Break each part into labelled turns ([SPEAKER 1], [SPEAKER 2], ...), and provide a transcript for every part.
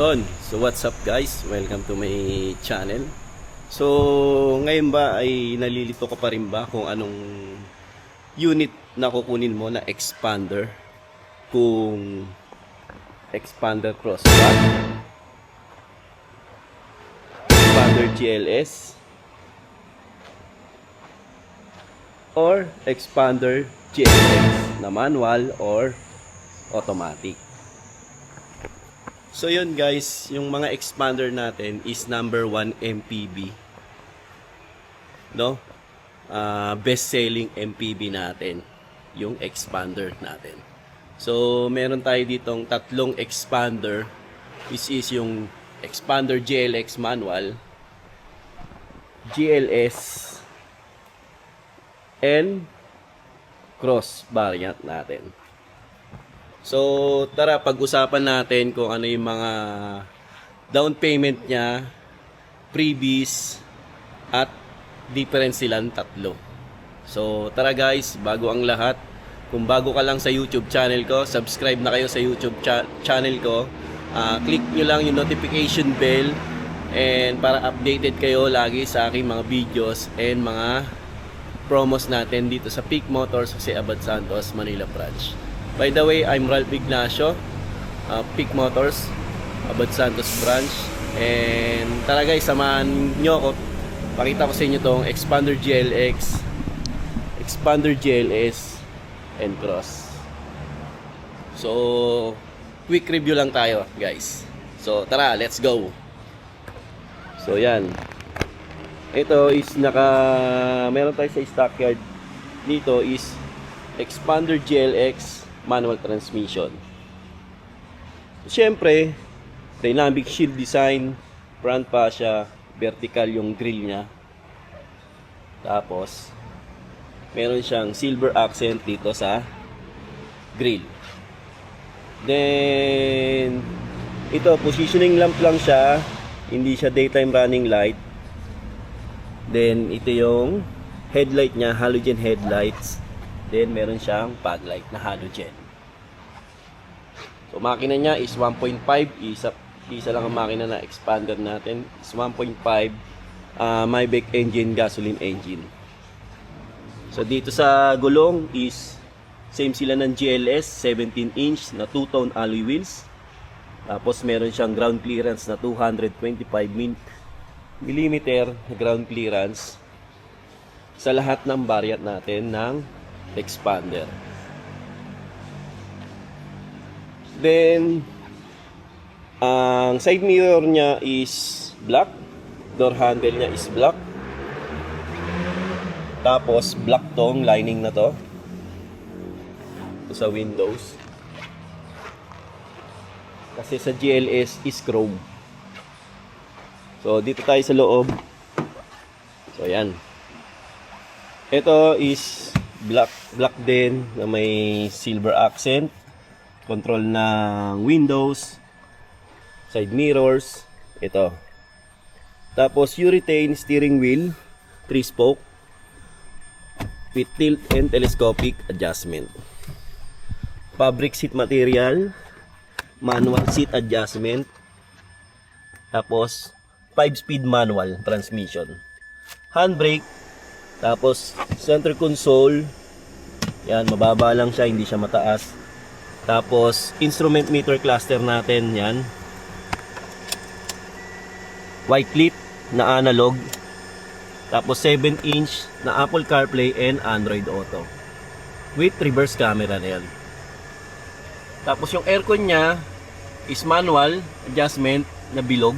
[SPEAKER 1] So what's up guys? Welcome to my channel. So ngayon ba ay nalilito ka pa rin ba kung anong unit na kukunin mo na expander? Kung expander crossbar, expander GLS, or expander GLX na manual or automatic. So yun guys, yung mga expander natin is number 1 MPB. No? Best selling MPB natin, yung expander natin. So meron tayo ditong tatlong expander, which is yung expander GLX manual, GLS, and cross variant natin. So, tara pag-usapan natin kung ano yung mga down payment niya, freebies, at difference silang tatlo. So, tara guys, bago ang lahat, kung bago ka lang sa YouTube channel ko, subscribe na kayo sa YouTube channel ko. Click nyo lang yung notification bell and para updated kayo lagi sa aking mga videos and mga promos natin dito sa Peak Motors sa Abad Santos, Manila branch. By the way, I'm Ralph Ignacio, Peak Motors, Abad Santos branch. And tara guys, samahan nyo ako. Pakita ko sa inyo tong expander GLX, expander GLS, and cross. So, quick review lang tayo guys. So tara, let's go. So yan. Ito is meron tayo sa stockyard. Dito is expander GLX manual transmission. Siyempre, dynamic shield design, front fascia, vertical yung grill niya. Tapos, meron siyang silver accent dito sa grill. Then, ito, positioning lamp lang siya. Hindi siya daytime running light. Then, ito yung headlight niya, halogen headlights. Then, meron siyang fog light na halogen. So, makina niya is 1.5. Isa lang ang makina na expander natin. Is 1.5 Maybach engine, gasoline engine. So, dito sa gulong is same sila ng GLS, 17-inch na 2-tone alloy wheels. Tapos, meron siyang ground clearance na 225 mm ground clearance sa lahat ng variant natin ng expander. Then, ang side mirror niya is black. Door handle niya is black. Tapos, black tong lining na to. Ito sa windows. Kasi sa GLS is chrome. So, dito tayo sa loob. So, yan. Ito is black din na may silver accent. Control ng windows, side mirrors, ito. Tapos urethane steering wheel, 3-spoke with tilt and telescopic adjustment. Fabric seat material, manual seat adjustment. Tapos 5-speed manual transmission. Handbrake, tapos center console. Yan, mababa lang siya, hindi siya mataas. Tapos, instrument meter cluster natin, yan. White clip na analog. Tapos, 7-inch na Apple CarPlay and Android Auto. With reverse camera na yan. Tapos, yung aircon niya is manual adjustment na bilog.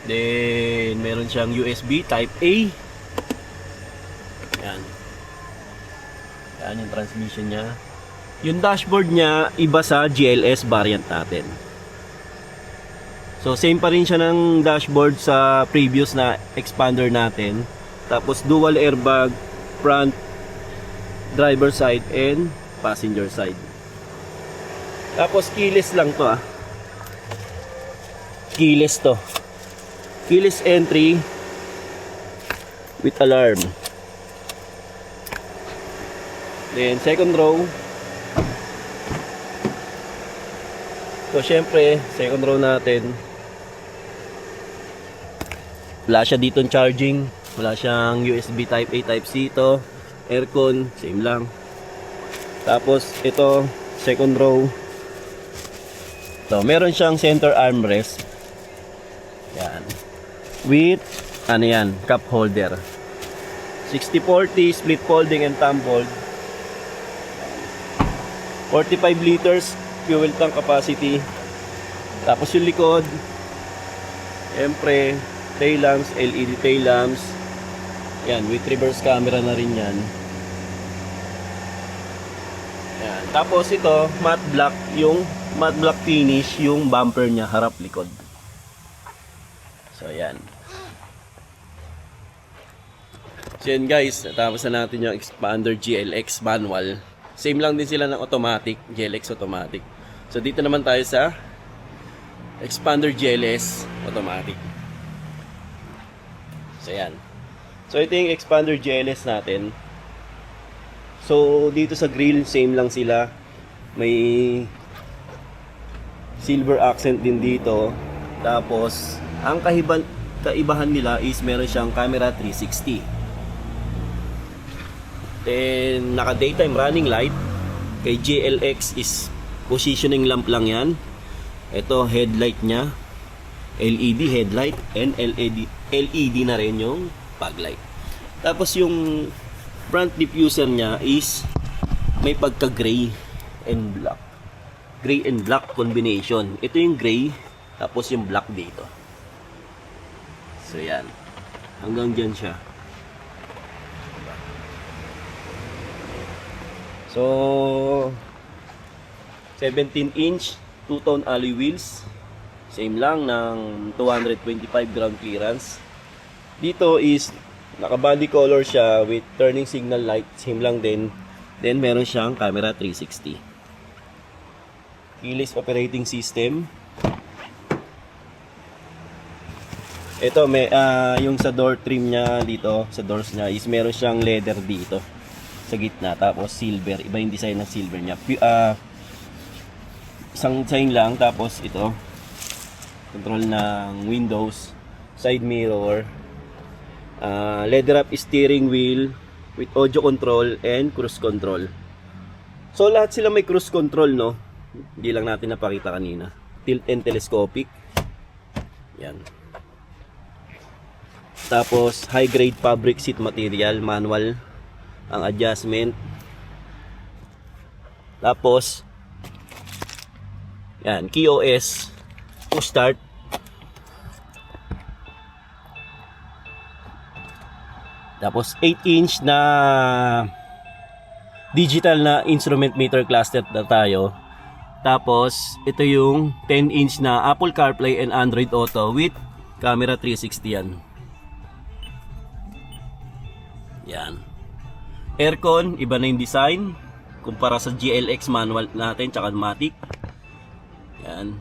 [SPEAKER 1] Then, meron siyang USB Type A. Yan. Yan yung transmission niya. Yung dashboard niya, iba sa GLS variant natin. So, same pa rin siya ng dashboard sa previous na expander natin. Tapos, dual airbag, front, driver side, and passenger side. Tapos, keyless lang to Keyless to. Keyless entry with alarm. Then, second row. So, syempre, second row natin. Wala siya dito charging. Wala siyang USB Type A, Type C ito. Aircon, same lang. Tapos, ito, second row. So, meron siyang center armrest. Yan. With, ano yan, cup holder. 60-40, split folding and thumb fold. 45 liters fuel tank capacity. Tapos yung likod, siyempre, tail lamps, LED tail lamps. Yan, with reverse camera na rin yan. Yan. Tapos ito, matte black, yung matte black finish, yung bumper niya, harap likod. So, yan. So, yan guys, natapos na natin yung Expander GLX manual. Same lang din sila ng automatic, GLX automatic. So, dito naman tayo sa Expander GLS automatic. So, yan. So, ito yung Expander GLS natin. So, dito sa grill, same lang sila. May silver accent din dito. Tapos, ang kaibahan nila is meron siyang camera 360. Then, naka daytime running light. Kay GLX is positioning lamp lang yan. Ito, headlight niya. LED headlight and LED na rin yung fog light. Tapos yung front diffuser niya is may pagka gray and black. Gray and black combination. Ito yung gray, tapos yung black dito. So yan. Hanggang dyan siya. So 17-inch two-tone alloy wheels. Same lang ng 225 ground clearance. Dito is naka body color siya with turning signal light. Same lang din. Then meron siyang camera 360. Keyless operating system. Ito may yung sa door trim niya dito, sa doors niya is meron siyang leather dito sa gitna, tapos silver. Iba yung design ng silver niya. Isang design lang, tapos ito control ng windows, side mirror, leather up steering wheel with audio control and cruise control. So lahat sila may cruise control, no? Hindi lang natin napakita kanina. Tilt and telescopic. Yan. Tapos high grade fabric seat material, manual ang adjustment. Tapos yan, KeyOS, push start. Tapos 8-inch na digital na instrument meter cluster na tayo. Tapos ito yung 10-inch na Apple CarPlay and Android Auto with camera 360 yan. Yan. Aircon, iba na yung design kumpara sa GLX manual natin tsaka automatic. Yan.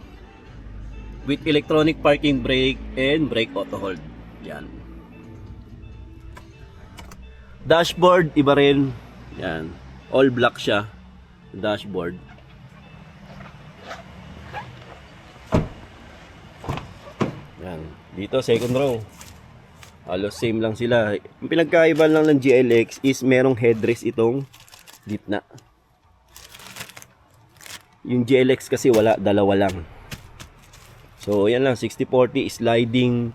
[SPEAKER 1] With electronic parking brake and brake auto hold. Yan. Dashboard, iba rin. Yan. All black siya. Dashboard. Yan. Dito, second row. Halos same lang sila. Ang pinagkaiba lang ng GLX is merong headrest itong gitna. Yung GLX kasi wala, dalawa lang. So, yan lang, 60-40 sliding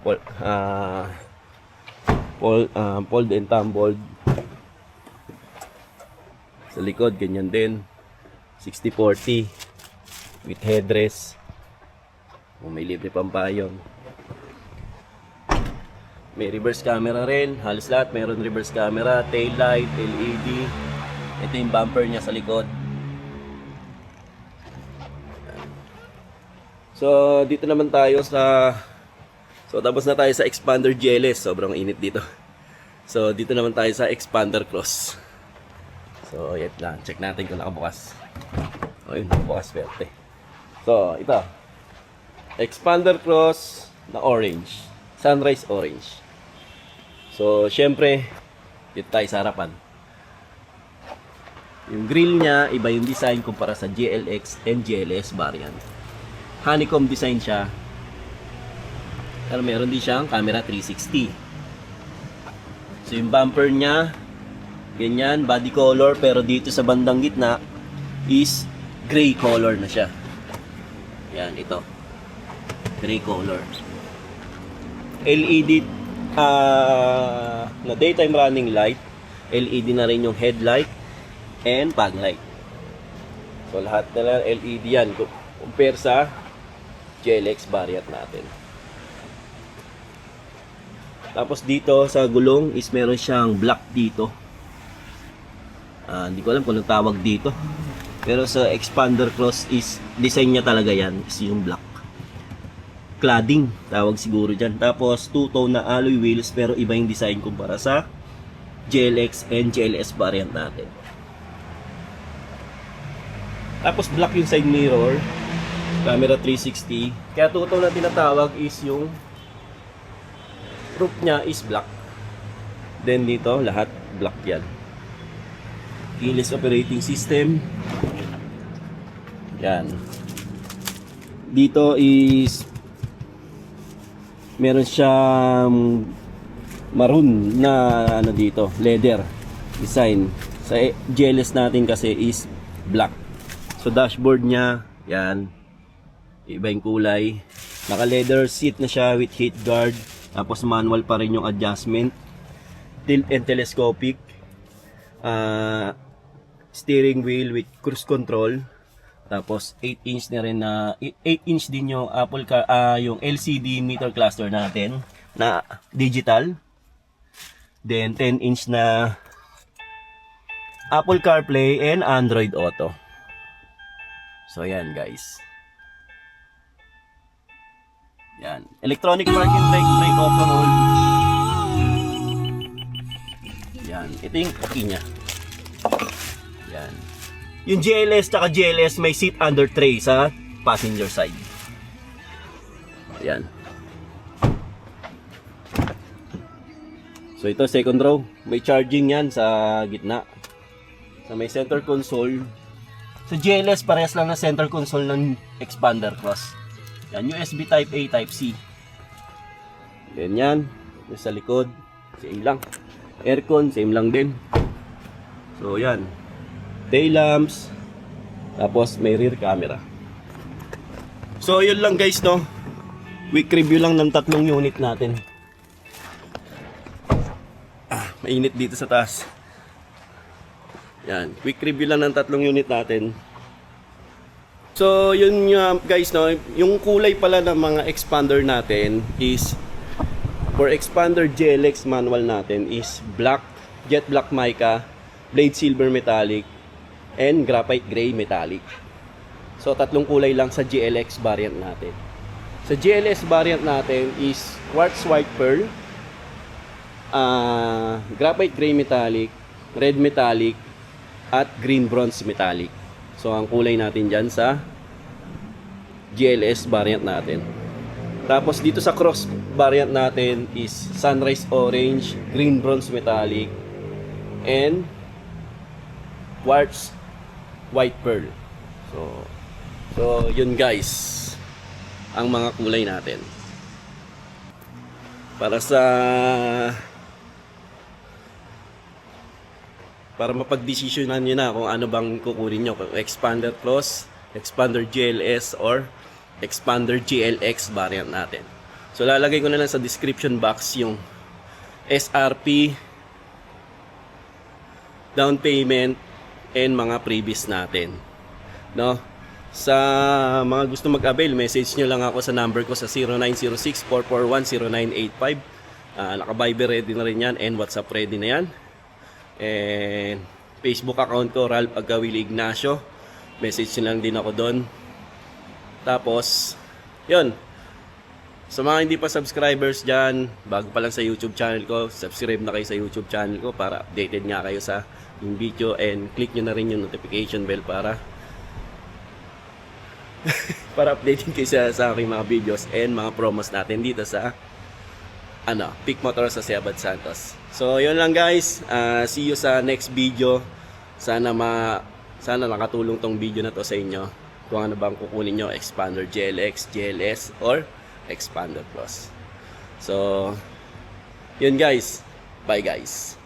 [SPEAKER 1] fold and tumbled. Sa likod, ganyan din. 60-40 with headrest. May libre pampayong. May reverse camera rin. Halos lahat mayroon reverse camera, tail light, LED. Ito yung bumper niya sa likod. So, dito naman tayo sa... So, tapos na tayo sa Expander GLS. Sobrang init dito. So, dito naman tayo sa Expander Cross. So, yan lang. Check natin kung nakabukas. O, yun. Nakabukas. Perte. So, ito. Expander Cross na orange. Sunrise orange. So, syempre, dito tayo sa harapan. Yung grill niya, iba yung design kumpara sa GLX and GLS variant. honeycomb design siya. Pero meron din siyang camera 360. So yung bumper niya, ganyan, body color, pero dito sa bandang gitna is gray color na siya. Yan, ito. Gray color. LED na daytime running light. LED na rin yung headlight and fog light. So lahat na lang LED yan compare sa GLX variant natin. Tapos dito sa gulong is meron siyang black dito. Hindi ko alam kung anong tawag dito. Pero sa expander cross is design niya talaga yan is yung black. Cladding tawag siguro dyan. Tapos two-tone na alloy wheels pero iba yung design kumpara sa GLX and GLS variant natin. Tapos black yung side mirror, camera 360. Kaya two-tone na tinatawag is yung roof niya is black. Then dito lahat black yan. Keyless operating system. Yan. Dito is meron siyang maroon na ano dito, leather design. Sa GLS natin kasi is black. So dashboard niya, yan. Iba yung kulay. Naka leather seat na siya with heat guard. Tapos manual pa rin yung adjustment. Tilt and telescopic. Steering wheel with cruise control. Tapos 8-inch na rin na 8-inch din yung yung LCD meter cluster natin na digital. Then 10-inch na Apple CarPlay and Android Auto. So yan guys. Yan, electronic parking brake auto hold. Yan, ito yung key niya. Yan. Yung GLS tsaka GLS may seat under tray sa passenger side. Ayan. So ito second row. May charging yan sa gitna. So may center console. Sa GLS parehas lang na center console ng expander cross. Yan, USB type A, type C. Ganyan. Yung sa likod, same lang. Aircon, same lang din. So yan. Day lamps, tapos may rear camera. So yun lang guys, no, quick review lang ng tatlong unit natin. Mainit dito sa taas. Yan, quick review lang ng tatlong unit natin. So yun guys, no, yung kulay pala ng mga expander natin is for expander GLX manual natin is black, jet black mica, blade silver metallic, and graphite gray metallic. So tatlong kulay lang sa GLX variant natin. Sa GLS variant natin is quartz white pearl, graphite gray metallic, red metallic, at green bronze metallic. So ang kulay natin dyan sa GLS variant natin. Tapos dito sa cross variant natin is sunrise orange, green bronze metallic, and quartz white pearl. So yun guys ang mga kulay natin. Para mapagdesisyonan nyo na kung ano bang kukunin nyo, kung expander cross, expander GLS, or expander GLX variant natin. So lalagay ko na lang sa description box yung SRP, down payment, and mga previous natin, no? Sa mga gusto mag-avail, message nyo lang ako sa number ko sa 0906-441-0985. Naka-Viber ready na rin yan, and WhatsApp ready na yan. And Facebook account ko, Ralph Agawili Ignacio. Message nyo lang din ako doon. Tapos yun, sa mga hindi pa subscribers dyan, bago pa lang sa YouTube channel ko, subscribe na kayo sa YouTube channel ko para updated nga kayo sa yung video, and click nyo na rin yung notification bell para para updating kayo sa aking mga videos and mga promos natin dito sa Peak Motors sa Seabad Santos. So yun lang guys, see you sa next video. Sana nakatulong tong video na to sa inyo. kung ano bang kukunin nyo, Expander GLX, GLS, or Expander Plus. So, yun guys. Bye guys.